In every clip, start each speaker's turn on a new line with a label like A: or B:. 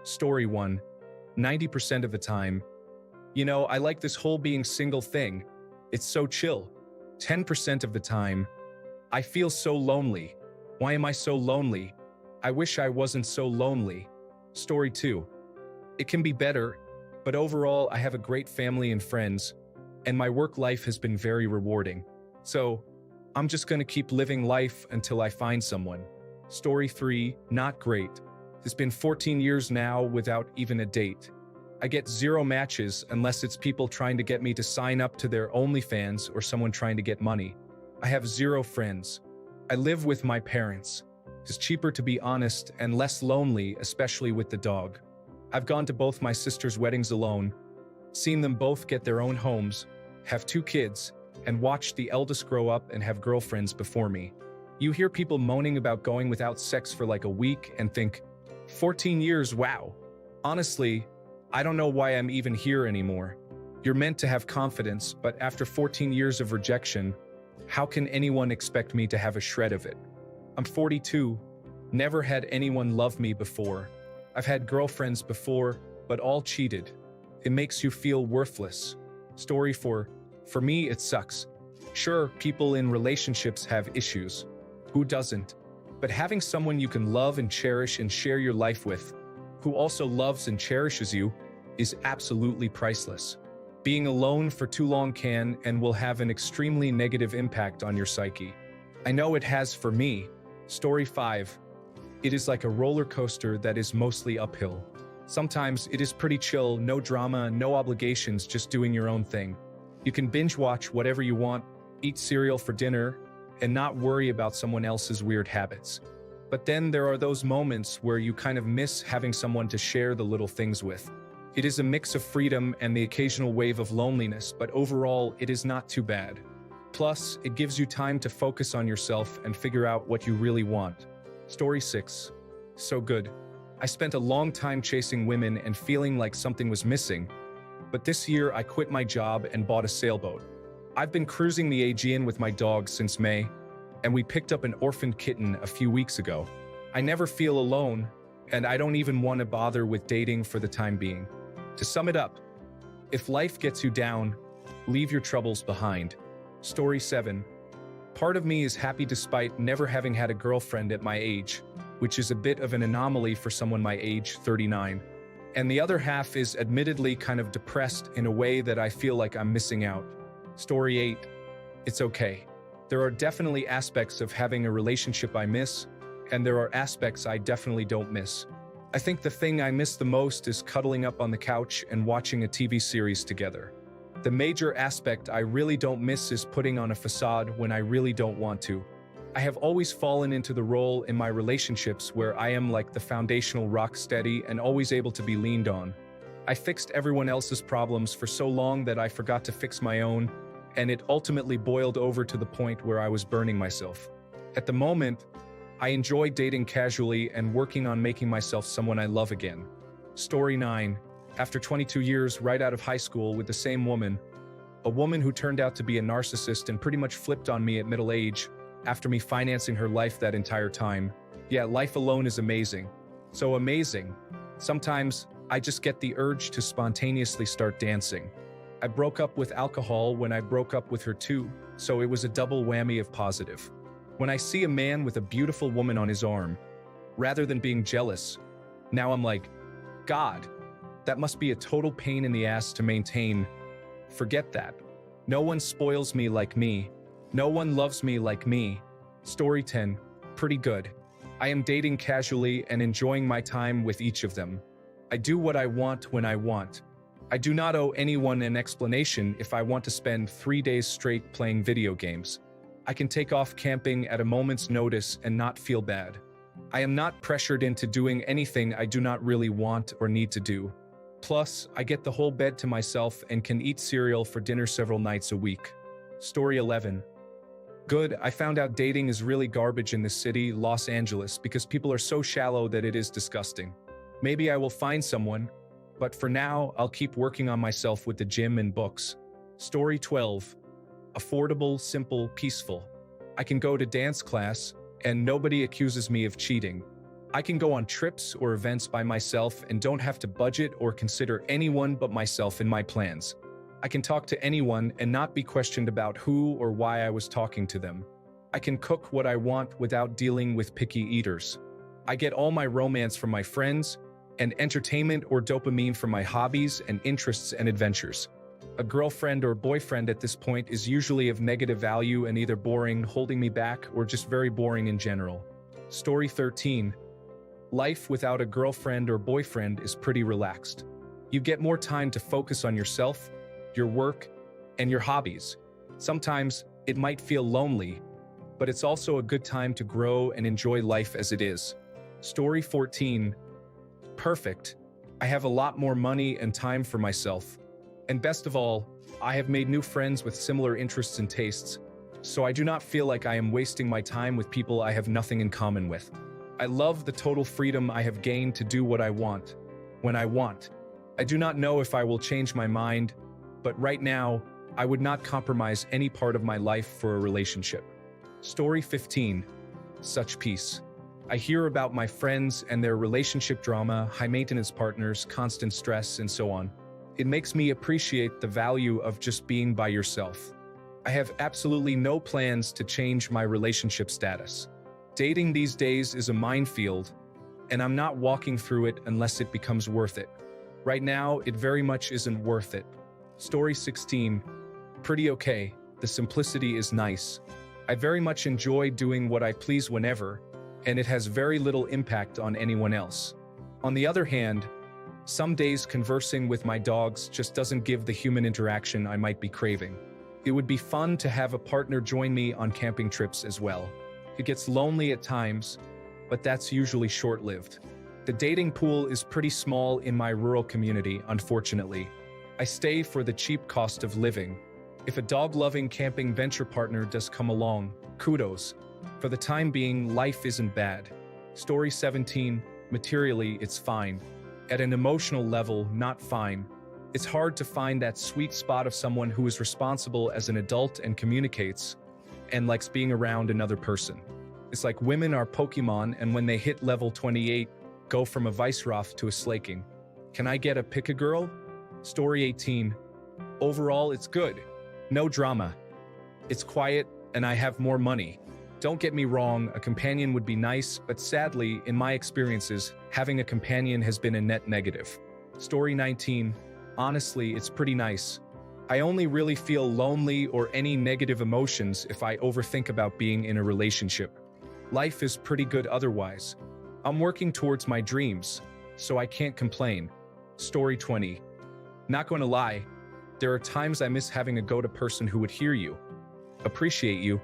A: Story 1. 90% of the time. I like this whole being single thing. It's so chill. 10% of the time. I feel so lonely. Why am I so lonely? I wish I wasn't so lonely. Story 2. It can be better, but overall I have a great family and friends, and my work life has been very rewarding. So, I'm just gonna keep living life until I find someone. Story 3. Not great. It's been 14 years now without even a date. I get 0 matches unless it's people trying to get me to sign up to their OnlyFans or someone trying to get money. I have 0 friends. I live with my parents. It's cheaper to be honest and less lonely, especially with the dog. I've gone to both my sisters' weddings alone, seen them both get their own homes, have 2 kids, and watched the eldest grow up and have girlfriends before me. You hear people moaning about going without sex for like a week and think, 14 years, wow. Honestly, I don't know why I'm even here anymore. You're meant to have confidence, but after 14 years of rejection, how can anyone expect me to have a shred of it? I'm 42, never had anyone love me before. I've had girlfriends before, but all cheated. It makes you feel worthless. Story 4. For me, it sucks. Sure, people in relationships have issues. Who doesn't? But having someone you can love and cherish and share your life with, who also loves and cherishes you, is absolutely priceless. Being alone for too long can and will have an extremely negative impact on your psyche. I know it has for me. Story 5. It is like a roller coaster that is mostly uphill. Sometimes it is pretty chill, no drama, no obligations, just doing your own thing. You can binge watch whatever you want, eat cereal for dinner, and not worry about someone else's weird habits. But then there are those moments where you kind of miss having someone to share the little things with. It is a mix of freedom and the occasional wave of loneliness, but overall, it is not too bad. Plus, it gives you time to focus on yourself and figure out what you really want. Story 6. So good. I spent a long time chasing women and feeling like something was missing, but this year I quit my job and bought a sailboat. I've been cruising the Aegean with my dog since May, and we picked up an orphaned kitten a few weeks ago. I never feel alone, and I don't even want to bother with dating for the time being. To sum it up, if life gets you down, leave your troubles behind. Story 7. Part of me is happy despite never having had a girlfriend at my age, which is a bit of an anomaly for someone my age, 39. And the other half is admittedly kind of depressed in a way that I feel like I'm missing out. Story 8. It's okay. There are definitely aspects of having a relationship I miss, and there are aspects I definitely don't miss. I think the thing I miss the most is cuddling up on the couch and watching a TV series together. The major aspect I really don't miss is putting on a facade when I really don't want to. I have always fallen into the role in my relationships where I am like the foundational rock steady and always able to be leaned on. I fixed everyone else's problems for so long that I forgot to fix my own, and it ultimately boiled over to the point where I was burning myself. At the moment, I enjoy dating casually and working on making myself someone I love again. Story 9. After 22 years right out of high school with the same woman, a woman who turned out to be a narcissist and pretty much flipped on me at middle age after me financing her life that entire time. Yeah, life alone is amazing. So amazing. Sometimes I just get the urge to spontaneously start dancing. I broke up with alcohol when I broke up with her too, so it was a double whammy of positive. When I see a man with a beautiful woman on his arm, rather than being jealous, now I'm like, God, that must be a total pain in the ass to maintain. Forget that. No one spoils me like me. No one loves me like me. Story 10. Pretty good. I am dating casually and enjoying my time with each of them. I do what I want when I want. I do not owe anyone an explanation if I want to spend 3 days straight playing video games. I can take off camping at a moment's notice and not feel bad. I am not pressured into doing anything I do not really want or need to do. Plus, I get the whole bed to myself and can eat cereal for dinner several nights a week. Story 11. Good, I found out dating is really garbage in this city, Los Angeles, because people are so shallow that it is disgusting. Maybe I will find someone, but for now, I'll keep working on myself with the gym and books. Story 12. Affordable, simple, peaceful. I can go to dance class, and nobody accuses me of cheating. I can go on trips or events by myself and don't have to budget or consider anyone but myself in my plans. I can talk to anyone and not be questioned about who or why I was talking to them. I can cook what I want without dealing with picky eaters. I get all my romance from my friends and entertainment or dopamine from my hobbies and interests and adventures. A girlfriend or boyfriend at this point is usually of negative value and either boring, holding me back, or just very boring in general. Story 13. Life without a girlfriend or boyfriend is pretty relaxed. You get more time to focus on yourself, your work, and your hobbies. Sometimes it might feel lonely, but it's also a good time to grow and enjoy life as it is. Story 14. Perfect. I have a lot more money and time for myself. And best of all, I have made new friends with similar interests and tastes, so I do not feel like I am wasting my time with people I have nothing in common with. I love the total freedom I have gained to do what I want, when I want. I do not know if I will change my mind, but right now, I would not compromise any part of my life for a relationship. Story 15. Such peace. I hear about my friends and their relationship drama, high-maintenance partners, constant stress, and so on. It makes me appreciate the value of just being by yourself. I have absolutely no plans to change my relationship status. Dating these days is a minefield, and I'm not walking through it unless it becomes worth it. Right now, it very much isn't worth it. Story 16. Pretty okay. The simplicity is nice. I very much enjoy doing what I please whenever, and it has very little impact on anyone else. On the other hand, some days conversing with my dogs just doesn't give the human interaction I might be craving. It would be fun to have a partner join me on camping trips as well. It gets lonely at times, but that's usually short-lived. The dating pool is pretty small in my rural community, unfortunately. I stay for the cheap cost of living. If a dog-loving camping venture partner does come along, kudos. For the time being, life isn't bad. Story 17. Materially, it's fine. At an emotional level, not fine. It's hard to find that sweet spot of someone who is responsible as an adult and communicates, and likes being around another person. It's like women are Pokemon, and when they hit level 28, go from a Viceroth to a Slaking. Can I get a pick-a-girl? Story 18. Overall, it's good. No drama. It's quiet, and I have more money. Don't get me wrong, a companion would be nice, but sadly, in my experiences, having a companion has been a net negative. Story 19. Honestly, it's pretty nice. I only really feel lonely or any negative emotions if I overthink about being in a relationship. Life is pretty good otherwise. I'm working towards my dreams, so I can't complain. Story 20. Not gonna lie, there are times I miss having a go-to person who would hear you, appreciate you,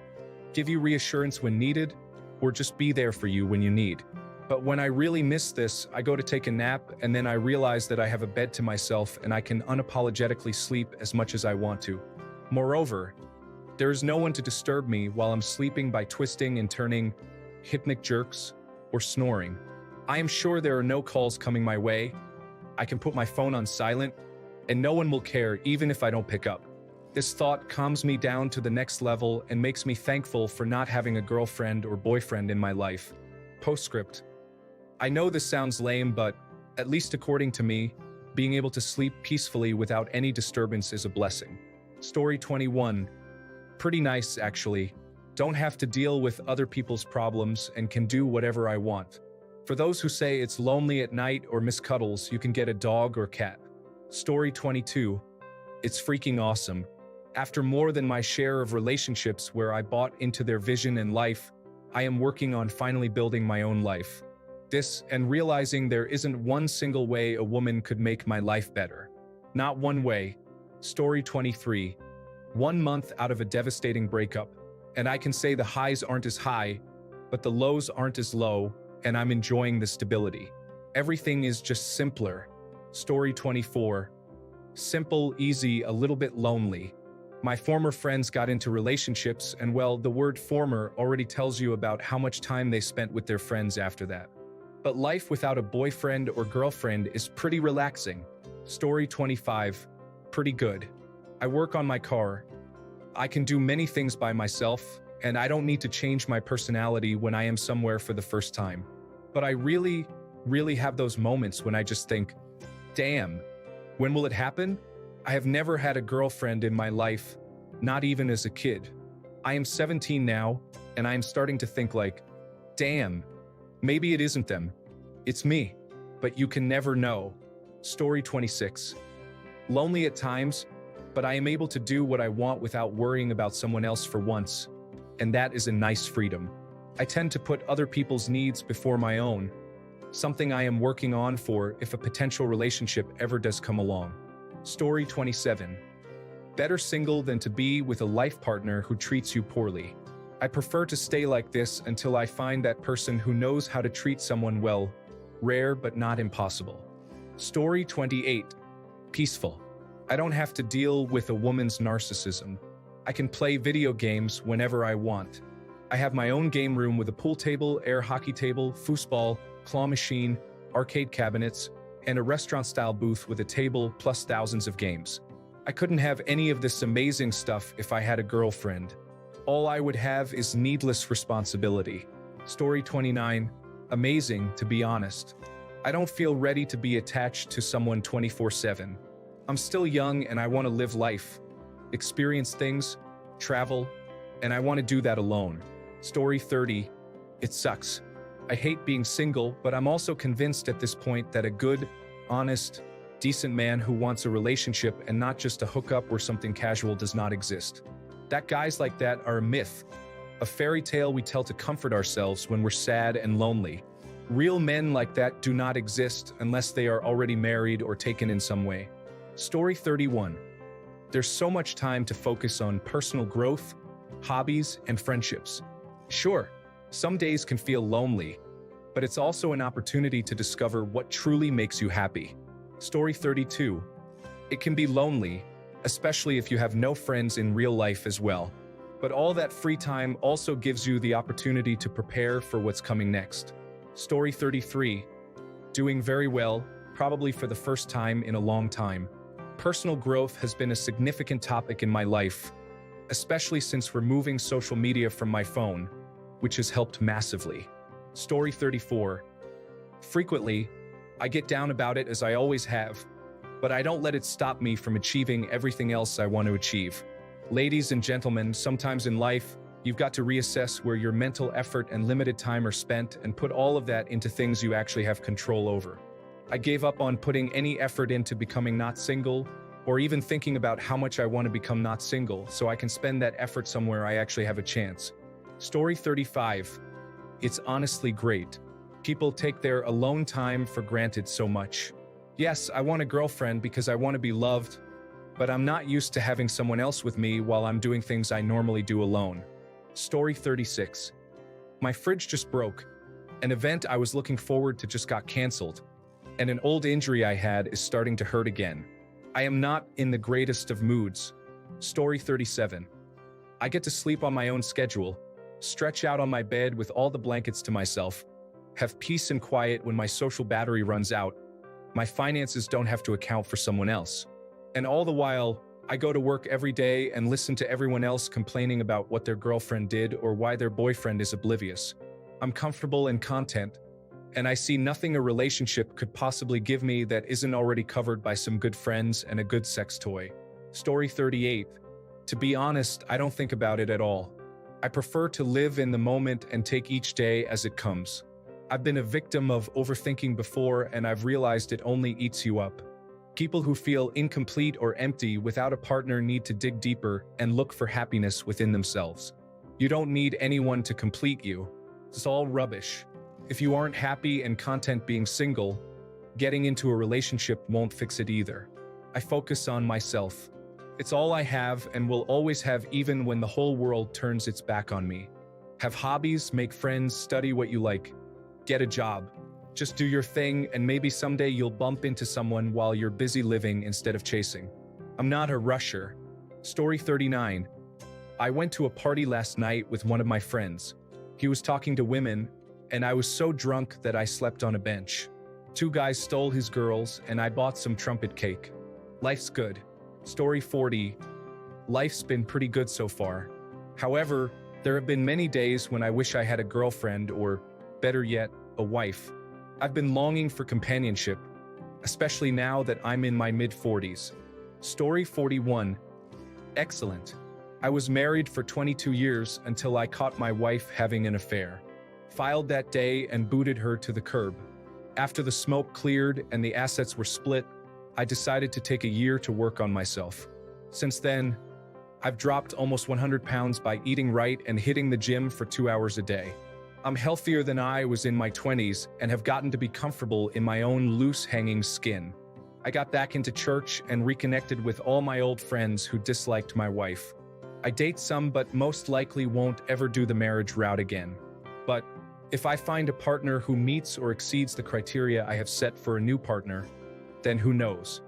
A: give you reassurance when needed, or just be there for you when you need. But when I really miss this, I go to take a nap and then I realize that I have a bed to myself and I can unapologetically sleep as much as I want to. Moreover, there is no one to disturb me while I'm sleeping by twisting and turning, hypnic jerks, or snoring. I am sure there are no calls coming my way. I can put my phone on silent, and no one will care even if I don't pick up. This thought calms me down to the next level and makes me thankful for not having a girlfriend or boyfriend in my life. Postscript. I know this sounds lame, but, at least according to me, being able to sleep peacefully without any disturbance is a blessing. Story 21. Pretty nice, actually. Don't have to deal with other people's problems and can do whatever I want. For those who say it's lonely at night or miss cuddles, you can get a dog or cat. Story 22. It's freaking awesome. After more than my share of relationships where I bought into their vision and life, I am working on finally building my own life. This, and realizing there isn't one single way a woman could make my life better. Not one way. Story 23. 1 month out of a devastating breakup, and I can say the highs aren't as high, but the lows aren't as low, and I'm enjoying the stability. Everything is just simpler. Story 24. Simple, easy, a little bit lonely. My former friends got into relationships, and well, the word former already tells you about how much time they spent with their friends after that. But life without a boyfriend or girlfriend is pretty relaxing. Story 25. Pretty good. I work on my car. I can do many things by myself, and I don't need to change my personality when I am somewhere for the first time. But I really have those moments when I just think, damn, when will it happen? I have never had a girlfriend in my life, not even as a kid. I am 17 now, and I am starting to think like, damn, maybe it isn't them. It's me. But you can never know. Story 26. Lonely at times, but I am able to do what I want without worrying about someone else for once. And that is a nice freedom. I tend to put other people's needs before my own, something I am working on for if a potential relationship ever does come along. Story 27. Better single than to be with a life partner who treats you poorly. I prefer to stay like this until I find that person who knows how to treat someone well. Rare but not impossible. Story 28. Peaceful. I don't have to deal with a woman's narcissism. I can play video games whenever I want. I have my own game room with a pool table, air hockey table, foosball, claw machine, arcade cabinets, and a restaurant-style booth with a table plus thousands of games. I couldn't have any of this amazing stuff if I had a girlfriend. All I would have is needless responsibility. Story 29. Amazing, to be honest. I don't feel ready to be attached to someone 24/7. I'm still young and I want to live life, experience things, travel, and I want to do that alone. Story 30. It sucks. I hate being single, but I'm also convinced at this point that a good, honest, decent man who wants a relationship and not just a hookup or something casual does not exist. That guys like that are a myth, a fairy tale we tell to comfort ourselves when we're sad and lonely. Real men like that do not exist unless they are already married or taken in some way. Story 31. There's so much time to focus on personal growth, hobbies, and friendships. Sure, some days can feel lonely, but it's also an opportunity to discover what truly makes you happy. Story 32. It can be lonely, especially if you have no friends in real life as well. But all that free time also gives you the opportunity to prepare for what's coming next. Story 33. Doing very well, probably for the first time in a long time. Personal growth has been a significant topic in my life, especially since removing social media from my phone, which has helped massively. Story 34. Frequently, I get down about it as I always have, but I don't let it stop me from achieving everything else I want to achieve. Ladies and gentlemen, sometimes in life, you've got to reassess where your mental effort and limited time are spent and put all of that into things you actually have control over. I gave up on putting any effort into becoming not single, or even thinking about how much I want to become not single, so I can spend that effort somewhere I actually have a chance. Story 35. It's honestly great. People take their alone time for granted so much. Yes, I want a girlfriend because I want to be loved, but I'm not used to having someone else with me while I'm doing things I normally do alone. Story 36. My fridge just broke. An event I was looking forward to just got canceled, and an old injury I had is starting to hurt again. I am not in the greatest of moods. Story 37. I get to sleep on my own schedule, stretch out on my bed with all the blankets to myself, have peace and quiet when my social battery runs out. My finances don't have to account for someone else. And all the while, I go to work every day and listen to everyone else complaining about what their girlfriend did or why their boyfriend is oblivious. I'm comfortable and content, and I see nothing a relationship could possibly give me that isn't already covered by some good friends and a good sex toy. Story 38. To be honest, I don't think about it at all. I prefer to live in the moment and take each day as it comes. I've been a victim of overthinking before, and I've realized it only eats you up. People who feel incomplete or empty without a partner need to dig deeper and look for happiness within themselves. You don't need anyone to complete you. It's all rubbish. If you aren't happy and content being single, getting into a relationship won't fix it either. I focus on myself. It's all I have and will always have even when the whole world turns its back on me. Have hobbies, make friends, study what you like. Get a job. Just do your thing, and maybe someday you'll bump into someone while you're busy living instead of chasing. I'm not a rusher. Story 39. I went to a party last night with one of my friends. He was talking to women, and I was so drunk that I slept on a bench. 2 guys stole his girls, and I bought some trumpet cake. Life's good. Story 40. Life's been pretty good so far. However, there have been many days when I wish I had a girlfriend or, better yet, a wife. I've been longing for companionship, especially now that I'm in my mid-40s. Story 41. Excellent. I was married for 22 years until I caught my wife having an affair. Filed that day and booted her to the curb. After the smoke cleared and the assets were split, I decided to take a year to work on myself. Since then, I've dropped almost 100 pounds by eating right and hitting the gym for 2 hours a day. I'm healthier than I was in my 20s and have gotten to be comfortable in my own loose-hanging skin. I got back into church and reconnected with all my old friends who disliked my wife. I date some but most likely won't ever do the marriage route again. But if I find a partner who meets or exceeds the criteria I have set for a new partner, then who knows?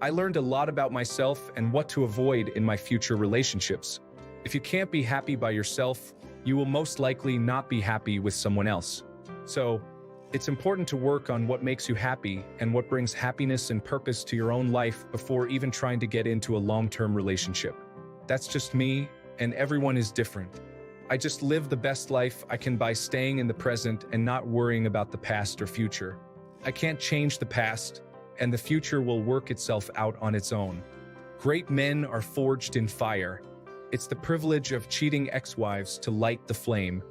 A: I learned a lot about myself and what to avoid in my future relationships. If you can't be happy by yourself, you will most likely not be happy with someone else. So, it's important to work on what makes you happy and what brings happiness and purpose to your own life before even trying to get into a long-term relationship. That's just me, and everyone is different. I just live the best life I can by staying in the present and not worrying about the past or future. I can't change the past, and the future will work itself out on its own. Great men are forged in fire. It's the privilege of cheating ex-wives to light the flame.